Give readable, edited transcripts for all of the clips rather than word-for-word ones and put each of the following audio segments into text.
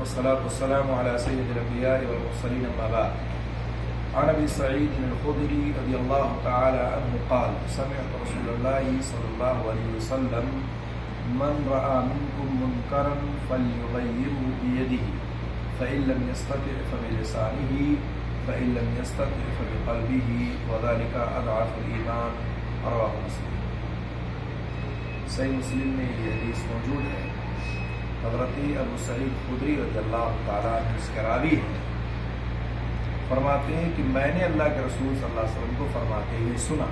والصلاة والسلام على سيد الأنبياء والمرسلين أما بعد. عن أبي سعيد الخدري رضي الله تعالى عنه قال سمعت رسول الله صلى الله عليه وسلم من رأى منكم منكرا فليغيره بيده فإن لم يستطع فبلسانه فإن لم يستطع فبقلبه وذلك أضعف الإيمان. رواه مسلم. صحیح مسلم میں یہ حدیث موجود ہے. حضرت ابو سعید خدری رضی اللہ تعالیٰ عنہ اس کے راوی ہیں. فرماتے ہیں کہ میں نے اللہ کے رسول صلی اللہ علیہ وسلم کو فرماتے ہوئے سنا،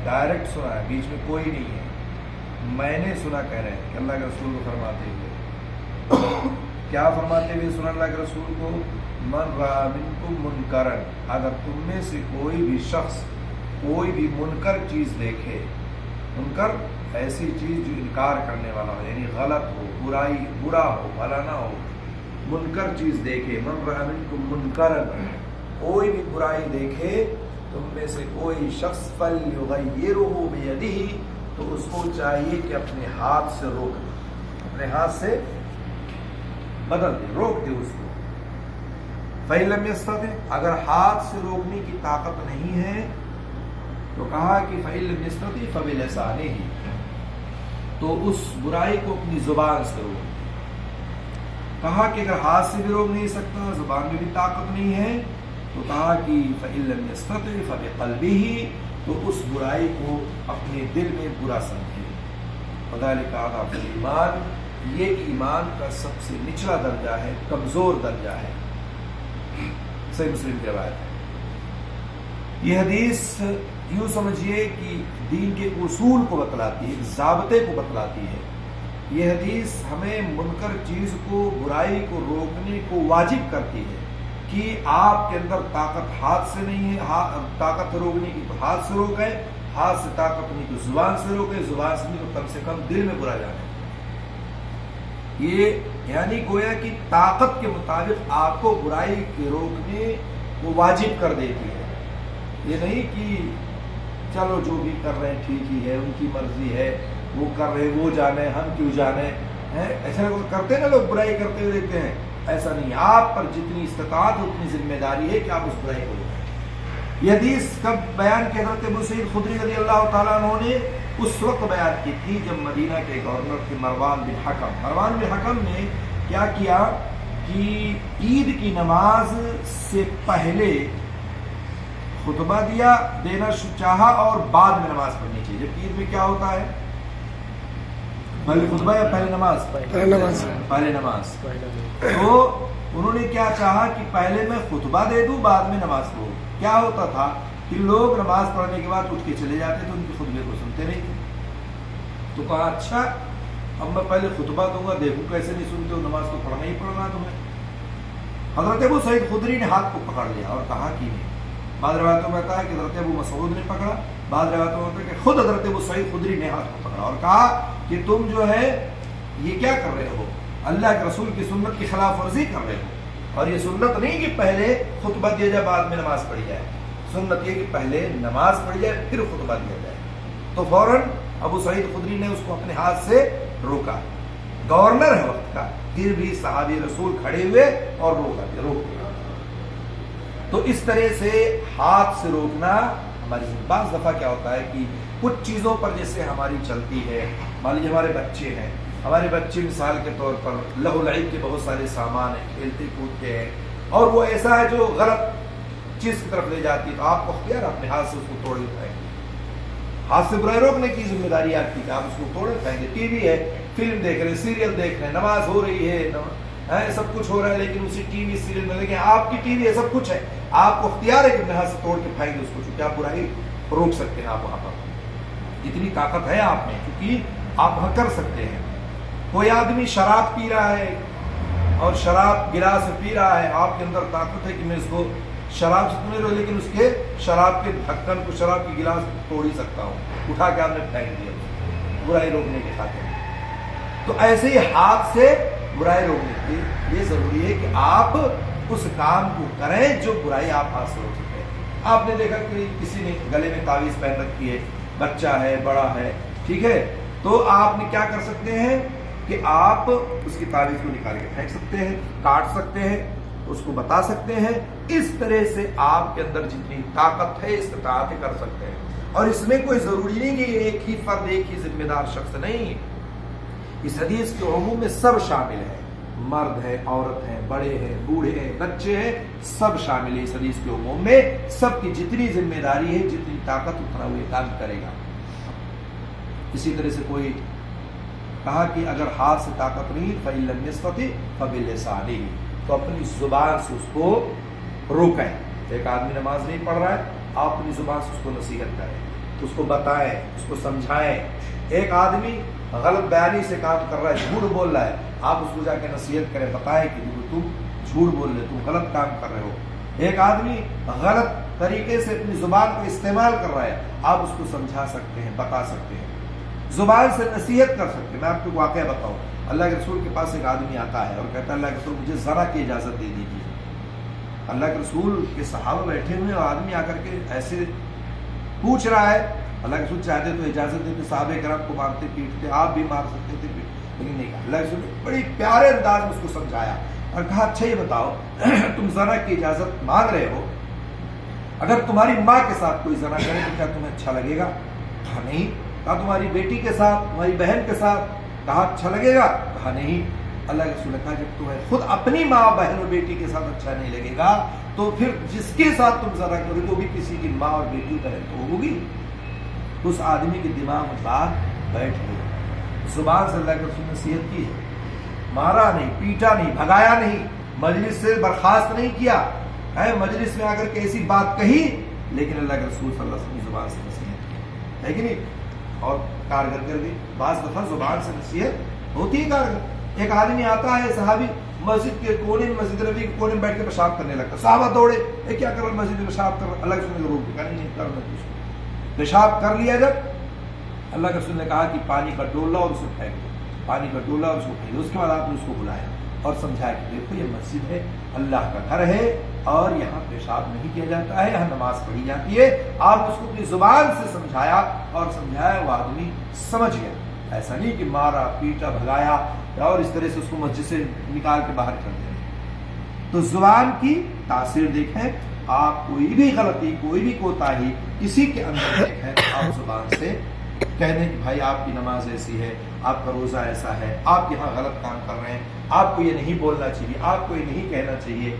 ڈائریکٹ سنا ہے، بیچ میں کوئی نہیں ہے، میں نے سنا کہہ رہے ہیں کہ اللہ کے رسول کو فرماتے ہوئے کیا فرماتے ہوئے سنا اللہ کے رسول کو؟ من رأى منکم منکرن، اگر تم میں سے کوئی بھی شخص کوئی بھی منکر چیز دیکھے، منکر ایسی چیز جو انکار کرنے والا ہو، یعنی غلط ہو، برائی، برا ہو، بھلا نہ ہو، منکر چیز دیکھے، من رأى منکم منکرن، کوئی بھی برائی دیکھے تم میں سے کوئی شخص، فلیغیرہ بیدہ، تو اس کو چاہیے کہ اپنے ہاتھ سے روک دے، اپنے ہاتھ سے بدل دے، روک دے اس کو. فإن لم يستطع، اگر ہاتھ سے روکنے کی طاقت نہیں ہے تو کہا کہ فإن لم يستطع فبلسانہ، تو اس برائی کو اپنی زبان سے روک. کہا کہ اگر ہاتھ سے بھی روک نہیں سکتا، زبان میں بھی طاقت نہیں ہے، تو کہا کہ فإن لم يستطع فبقلبہ، تو اس برائی کو اپنے دل میں برا سمجھے. وذلک اضعف الایمان، یہ ایمان کا سب سے نچلا درجہ ہے، کمزور درجہ ہے. صحیح مسلم کی روایت ہے. یہ حدیث یوں سمجھیے کہ دین کے اصول کو بتلاتی ہے، ضابطے کو بتلاتی ہے. یہ حدیث ہمیں منکر چیز کو، برائی کو روکنے کو واجب کرتی ہے کہ آپ کے اندر طاقت ہاتھ سے نہیں ہے، طاقت روکنے کی تو ہاتھ سے روکیں، ہاتھ سے طاقت نہیں تو زبان سے روکیں، زبان سے نہیں تو کم سے کم دل میں برا جانے. یہ یعنی گویا کہ طاقت کے مطابق آپ کو برائی کے روکنے کو واجب کر دیتی ہے. یہ نہیں کہ چلو جو بھی کر رہے ہیں ٹھیک ہی ہے، ان کی مرضی ہے، وہ کر رہے وہ جانے، ہم کیوں جانے. ایسا کرتے ہیں نا لوگ، برائی کرتے ہوئے دیکھتے ہیں. ایسا نہیں، آپ پر جتنی استطاعت اتنی ذمہ داری ہے کہ آپ اس برائی کو روکیں. یہ حدیث کب بیان کی؟ حضرت ابو سعید خدری رضی اللہ تعالیٰ عنہ نے اس وقت بیان کی تھی جب مدینہ کے گورنر تھے مروان بن حکم. مروان بن حکم نے کیا کیا کہ عید کی نماز سے پہلے خطبہ دینا چاہا اور بعد میں نماز پڑھنی چاہیے. جب عید میں کیا ہوتا ہے، پہلے خطبہ یا پہلے نماز؟ پہلے نماز. تو انہوں نے کیا چاہا کہ پہلے میں خطبہ دے دوں، بعد میں نماز پڑھوں. کیا ہوتا تھا کہ لوگ نماز پڑھنے کے بعد اٹھ کے چلے جاتے تھے، ان کے خطبے کو سنتے نہیں تھے. تو کہا اچھا اب میں پہلے خطبہ دوں گا، دیکھوں کیسے نہیں سنتے ہو، نماز تو پڑھنا ہی پڑھنا تمہیں. حضرت ابو سعید خدری نے ہاتھ کو پکڑ لیا اور کہا کہ نہیں. بعض روایتوں میں آتا ہے کہ حضرت ابو مسعود نے پکڑا، بعض روایتوں میں آتا ہے کہ خود حضرت ابو سعید خدری نے ہاتھ کو پکڑا اور کہا کہ تم جو ہے یہ کیا کر رہے ہو، اللہ کے رسول کی سنت کی خلاف ورزی کر رہے ہو. اور یہ سنت نہیں کہ پہلے خطبہ دیا جائے بعد میں نماز پڑھی جائے، سنت یہ کہ پہلے نماز پڑھی جائے پھر خطبہ دیا جائے. تو فوراً ابو سعید خدری نے اس کو اپنے ہاتھ سے روکا. گورنر ہے وقت کا، پھر بھی صحابی رسول کھڑے ہوئے اور روک دیا. تو اس طرح سے ہاتھ سے روکنا ہماری. بعض دفعہ کیا ہوتا ہے کہ کچھ چیزوں پر جیسے ہماری چلتی ہے، مان لیجیے ہمارے بچے ہیں، ہمارے بچے مثال کے طور پر لہو لعب کے بہت سارے سامان ہیں، کھیلتے کودتے ہیں، اور وہ ایسا ہے جو غلط چیز کی طرف لے جاتی ہے، تو آپ کو اختیار اپنے ہاتھ سے اس کو توڑ اٹھائیں گے. ہاتھ سے برائی روکنے کی ذمہ داری آپ کی کہ آپ اس کو توڑ اٹھائیں گے. ٹی وی ہے، فلم دیکھ رہے ہیں، سیریل دیکھ رہے ہیں، نماز ہو رہی ہے، سب کچھ ہو رہا ہے، لیکن اسی ٹی وی سیریل میں دیکھیں آپ کی ٹی وی ہے، سب کچھ ہے، آپ کو اختیار ہے کہ اپنے ہاتھ سے توڑ کے پھینک دیں اس کو، چونکہ آپ برائی روک سکتے ہیں. آپ وہاں پر جتنی طاقت ہے آپ میں، کیونکہ آپ وہاں کر سکتے ہیں. کوئی آدمی شراب پی رہا ہے اور شراب گلاس میں پی رہا ہے، آپ کے اندر طاقت ہے کہ میں اس کو شراب سے نہیں رو، لیکن اس کے شراب کے ڈھکن کو، شراب کی گلاس کو توڑ ہی سکتا ہوں، اٹھا کے آپ نے پھینک دیا برائی روکنے کے خاطر. تو ایسے ہی ہاتھ سے برائی روکنے کے لیے یہ ضروری ہے کہ آپ اس کام کو کریں جو برائی آپ ہاتھ سے روک سکتے ہیں. آپ نے دیکھا کہ کسی نے گلے میں تعویذ پہن رکھی ہے، بچہ ہے، بڑا ہے، ٹھیک ہے، تو آپ نے کیا کر سکتے ہیں کہ آپ اس کی تعریف کو نکال کے پھینک سکتے ہیں، کاٹ سکتے ہیں، اس کو بتا سکتے ہیں. اس طرح سے آپ کے اندر جتنی طاقت ہے استطاعت کر سکتے ہیں. اور اس میں کوئی ضروری نہیں کہ ایک ہی فرد، ایک ہی ذمہ دار شخص نہیں. اس حدیث کے عموم میں سب شامل ہے، مرد ہے، عورت ہے، بڑے ہیں، بوڑھے ہیں، بچے ہیں، سب شامل ہے اس حدیث کے عموم میں. سب کی جتنی ذمہ داری ہے، جتنی طاقت، اتنا وہ کام کرے گا. اسی طرح سے کوئی کہا کہ اگر ہاتھ سے طاقت نہیں فَإِن لَمْ يَسْتَطِعْ فَبِلِسَانِهِ، تو اپنی زبان سے اس کو روکیں. ایک آدمی نماز نہیں پڑھ رہا ہے، آپ اپنی زبان سے اس کو نصیحت کریں، اس کو بتائیں، اس کو سمجھائیں. ایک آدمی غلط بیانی سے کام کر رہا ہے، جھوٹ بول رہا ہے، آپ اس کو جا کے نصیحت کریں، بتائیں کہ تم جھوٹ بول رہے، تم غلط کام کر رہے ہو. ایک آدمی غلط طریقے سے اپنی زبان کو استعمال کر رہا ہے، آپ اس کو سمجھا سکتے ہیں، بتا سکتے ہیں، زبان سے نصیحت کر سکتے ہیں. میں آپ کو واقعہ بتاؤں. اللہ کے رسول کے پاس ایک آدمی آتا ہے اور کہتا ہے اللہ کے رسول مجھے زنا کی اجازت دے دیجیے. اللہ کے رسول کے صحابہ بیٹھے ہوئے اور آدمی آ کر کے ایسے پوچھ رہا ہے. اللہ کے رسول چاہتے تو اجازت دیتے، صحابہ کرام کو مارتے پیٹتے، آپ بھی مار سکتے تھے، لیکن نہیں کہا. اللہ کے رسول نے بڑی پیارے انداز میں اس کو سمجھایا اور کہا اچھا یہ بتاؤ تم زنا کی اجازت مانگ رہے ہو، اگر تمہاری ماں کے ساتھ کوئی زنا کرے تو کیا تمہیں اچھا لگے گا؟ کہا نہیں. کہا تمہاری بیٹی کے ساتھ، تمہاری بہن کے ساتھ؟ کہا اچھا لگے گا؟ کہا نہیں. اللہ کے رسول نے کہا جب تمہیں خود اپنی ماں، بہن اور بیٹی کے ساتھ اچھا نہیں لگے گا تو پھر جس کے ساتھ تم زنا کرو تو بھی کسی کی ماں اور بیٹی بہن تو ہوگی. اس آدمی کے دماغ میں بات بیٹھ گئی. زبان سے اللہ کے رسول نے نصیحت کی ہے، مارا نہیں، پیٹا نہیں، بھگایا نہیں، مجلس سے برخاست نہیں کیا ہے، مجلس میں آ کر کے ایسی بات کہی، لیکن اللہ کے رسول صلی اللہ علیہ وسلم نے زبان سے نصیحت کی ہے کہ نہیں، اور کارگر کر گئی. بعض دفعہ زبان سے نصیحت ہوتی ہے کارگر. ایک آدمی آتا ہے صحابی مسجد کے کونے میں، مسجد نبی کے کونے میں بیٹھ کے پیشاب کرنے لگتا. صحابہ دوڑے، اے کیا کر رہا مسجد میں پیشاب کر رہا؟ اللہ کے رسول نے روک دیا، نہیں کرنا کچھ. پیشاب کر لیا جب، اللہ کے رسول نے کہا کہ پانی کا ڈولا اور اسے پھینک دو، پانی کا ڈولا اور اس کو پھینک دو. اس کے بعد آپ نے اس کو بلایا اور سمجھایا کہ دیکھو یہ مسجد ہے، اللہ کا گھر ہے اور یہاں پیشاب نہیں کیا جاتا ہے، یہاں نماز پڑھی جاتی ہے. آپ اس کو اپنی زبان سے سمجھایا اور سمجھایا، وہ آدمی سمجھ گیا. ایسا نہیں کہ مارا، پیٹا، بھگایا اور اس طرح سے اس کو مسجد سے نکال کے باہر کر دیا. تو زبان کی تاثیر دیکھیں. آپ کوئی بھی غلطی، کوئی بھی کوتاہی کسی کے اندر دیکھیں تو آپ زبان سے کہہ دیں کہ بھائی آپ کی نماز ایسی ہے، آپ کا روزہ ایسا ہے، آپ یہاں غلط کام کر رہے ہیں، آپ کو یہ نہیں بولنا چاہیے، آپ کو یہ نہیں کہنا چاہیے.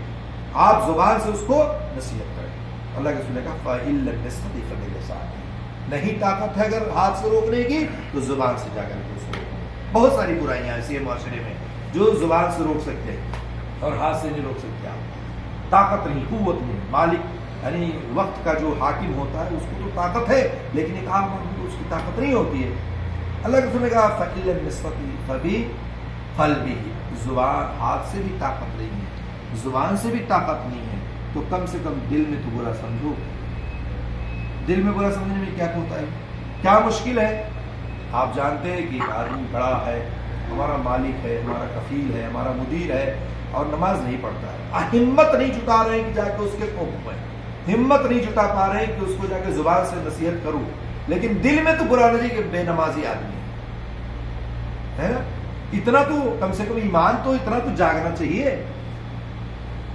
آپ زبان سے اس کو نصیحت کریں. اللہ کے رسول نے کہا فَإِن لَمْ يَسْتَطِعْ فَبِلِسَانِهِ، نہیں طاقت ہے اگر ہاتھ سے روکنے کی تو زبان سے جا کر کے اس کو روکیں. بہت ساری برائیاں ایسی ہیں معاشرے میں جو زبان سے روک سکتے ہیں اور ہاتھ سے نہیں روک سکتے. آپ طاقت نہیں، قوت نہیں. مالک یعنی وقت کا جو حاکم ہوتا ہے اس کو تو طاقت ہے، لیکن ایک عام آدمی کو اس کی طاقت نہیں ہوتی ہے. اللہ کے رسول نے کہا فَإِن لَمْ يَسْتَطِعْ فَبِقَلْبِهِ، زبان، ہاتھ سے بھی طاقت نہیں ہے، زبان سے بھی طاقت نہیں ہے، تو کم سے کم دل میں تو برا سمجھو. دل میں برا سمجھنے میں کیا ہوتا ہے، کیا مشکل ہے. آپ جانتے ہیں کہ ایک آدمی بڑا ہے، ہمارا مالک ہے، ہمارا کفیل ہے، ہمارا مدیر ہے اور نماز نہیں پڑھتا ہے. ہمت نہیں جتا رہے ہیں کہ جا کے اس کے قوم پہ، ہمت نہیں جتا پا رہے ہیں کہ اس کو جا کے زبان سے نصیحت کروں، لیکن دل میں تو برا نہیں کہ بے نمازی آدمی ہے نا. اتنا تو کم سے کم ایمان تو اتنا تو جاگنا چاہیے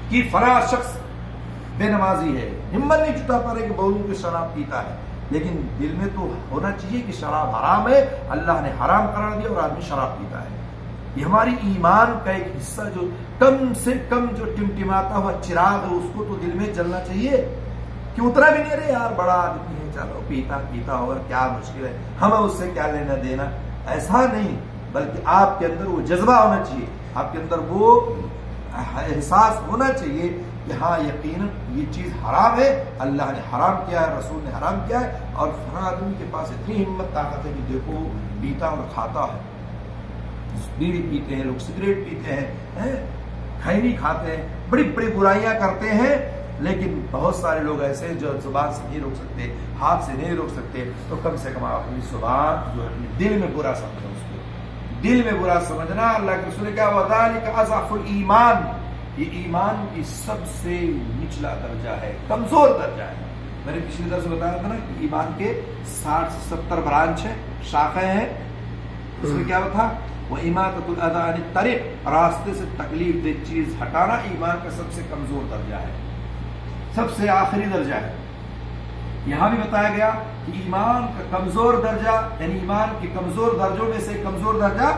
کہ فلاں شخص بے نمازی ہے. ہمت نہیں جتا پا رہے کہ بہت کہ شراب پیتا ہے، لیکن دل میں تو ہونا چاہیے کہ شراب حرام ہے، اللہ نے حرام قرار دیا اور آدمی شراب پیتا ہے. یہ ہماری ایمان کا ایک حصہ جو کم سے کم جو ٹمٹماتا ہوا چراغ ہے اس کو تو دل میں جلنا چاہیے کہ اتنا بھی نہیں رہے یار بڑا آدمی ہے، چلو پیتا ہوگا، کیا مشکل ہے، ہمیں اس سے کیا لینا دینا. ایسا نہیں، بلکہ آپ کے اندر وہ جذبہ ہونا چاہیے، آپ کے اندر وہ احساس ہونا چاہیے کہ ہاں یقیناً یہ چیز حرام ہے، اللہ نے حرام کیا ہے، رسول نے حرام کیا ہے. اور فلاں آدمی کے پاس اتنی ہمت طاقت ہے کہ دیکھو پیتا اور کھاتا ہے، بیڑی پیتے ہیں لوگ، سگریٹ پیتے ہیں، کھینی کھاتے ہیں، بڑی بڑی برائیاں کرتے ہیں، لیکن بہت سارے لوگ ایسے ہیں جو زبان سے نہیں روک سکتے، ہاتھ سے نہیں روک سکتے. تو کم سے کم آپ اپنی زبان جو اپنے دل میں برا سمجھو، اس کو دل میں برا سمجھنا. اللہ کے رسول نے کہا وَذَلِكَ أَضْعَفُ الْإِيمَانِ، یہ ایمان کی سب سے نچلا درجہ ہے، کمزور درجہ ہے. میں نے پچھلی درس میں بتایا تھا نا کہ ایمان کے 60 سے 70 برانچ ہیں، شاخیں ہیں. اس میں کیا تھا وإماتة الأذى عن الطريق، راستے سے تکلیف دہ چیز ہٹانا ایمان کا سب سے کمزور درجہ ہے، سب سے آخری درجہ ہے۔ یہاں بھی بتایا گیا کہ ایمان کا کمزور درجہ، یعنی ایمان کے کمزور درجوں میں سے کمزور درجہ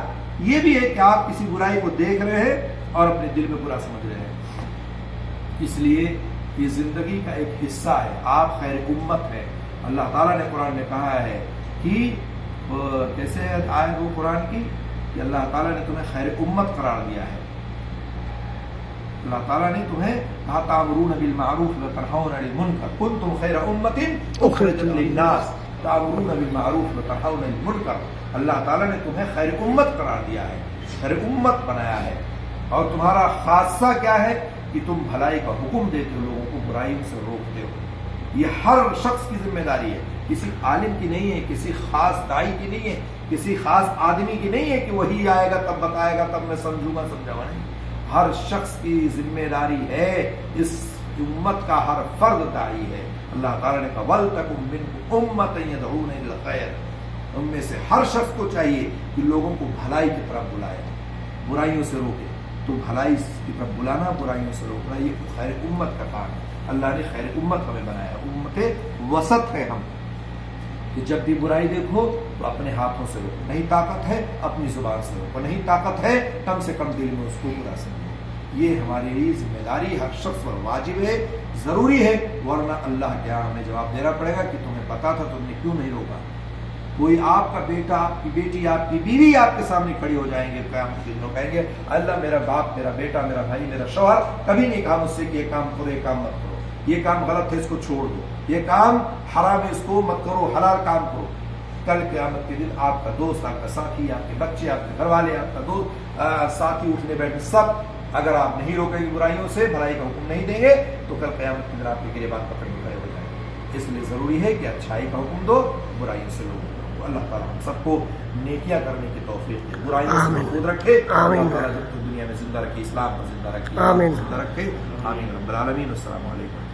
یہ بھی ہے کہ آپ کسی برائی کو دیکھ رہے ہیں اور اپنے دل میں برا سمجھ رہے ہیں۔ اس لیے یہ زندگی کا ایک حصہ ہے، آپ خیر امت ہیں۔ اللہ تعالیٰ نے قرآن میں کہا ہے کہ کیسے آئے وہ قرآن کی کہ اللہ تعالیٰ نے تمہیں خیر امت قرار دیا ہے۔ اللہ تعالیٰ نے تمہیں کہا تأمرون بالمعروف وتنہون عن المنکر کنتم خیر امۃ اخرجت للناس تأمرون بالمعروف وتنہون عن المنکر۔ اللہ تعالیٰ نے تمہیں خیر امت قرار دیا ہے، خیر امت بنایا ہے، اور تمہارا خاصہ کیا ہے کہ تم بھلائی کا حکم دیتے ہو، لوگوں کو برائیوں سے روکتے ہو۔ یہ ہر شخص کی ذمہ داری ہے، کسی عالم کی نہیں ہے، کسی خاص داعی کی نہیں ہے، کسی خاص آدمی کی نہیں ہے کہ وہی آئے گا تب بتائے گا تب میں سمجھوں گا سمجھاؤں گا، نہیں۔ ہر شخص کی ذمہ داری ہے، اس امت کا ہر فرد داعی ہے۔ اللہ تعالیٰ نے کہا وَلْتَكُن مِّنكُمْ أُمَّةٌ يَدْعُونَ إِلَى الْخَيْرِ، ان میں سے ہر شخص کو چاہیے کہ لوگوں کو بھلائی کی طرف بلائے، برائیوں سے روکے۔ تو بھلائی کی طرف بلانا، برائیوں سے روکنا، یہ خیر امت کا کام ہے۔ اللہ نے خیر امت ہمیں بنایا، امت وسط ہے ہم، کہ جب بھی برائی دیکھو تو اپنے ہاتھوں سے روکو، نہیں طاقت ہے اپنی زبان سے روکو، نہیں طاقت ہے کم سے کم دل میں اس کو برا سمجھو۔ یہ ہماری لیے ذمہ داری ہر شخص پر واجب ہے، ضروری ہے، ورنہ اللہ کے یہاں ہمیں جواب دینا پڑے گا کہ تمہیں پتا تھا تم نے کیوں نہیں روکا۔ کوئی آپ کا بیٹا، آپ کی بیٹی، آپ کی بیوی آپ کے سامنے کھڑی ہو جائیں گے قیامت کے دن، کہیں گے اللہ میرا باپ، میرا بیٹا، میرا بھائی، میرا شوہر کبھی نہیں کہا مجھ سے کہ یہ کام کرو، یہ کام مت کرو، یہ کام غلط ہے اس کو چھوڑ دو، یہ کام حرام ہے اس کو مت کرو، حلال کام کرو۔ کل قیامت کے دن آپ کا دوست، آپ کا ساتھی، آپ کے بچے، آپ کے گھر والے، آپ کا دوست ساتھی، اٹھنے بیٹھنے سب، اگر آپ نہیں روکیں گے برائیوں سے، بھلائی کا حکم نہیں دیں گے تو کل قیامت کے دن آپ کے گریبان پکڑ کے کھڑے ہو جائیں گے۔ اس لیے ضروری ہے کہ اچھائی کا حکم دو، برائیوں سے روکو۔ اللہ تعالیٰ ہم سب کو نیکیاں کرنے کی توفیق دے، برائیوں سے محفوظ رکھے، اللہ تعالیٰ جب دنیا میں زندہ رکھے، اسلام پر زندہ رکھے، زندہ رکھے، آمین رب العالمین۔ السلام علیکم۔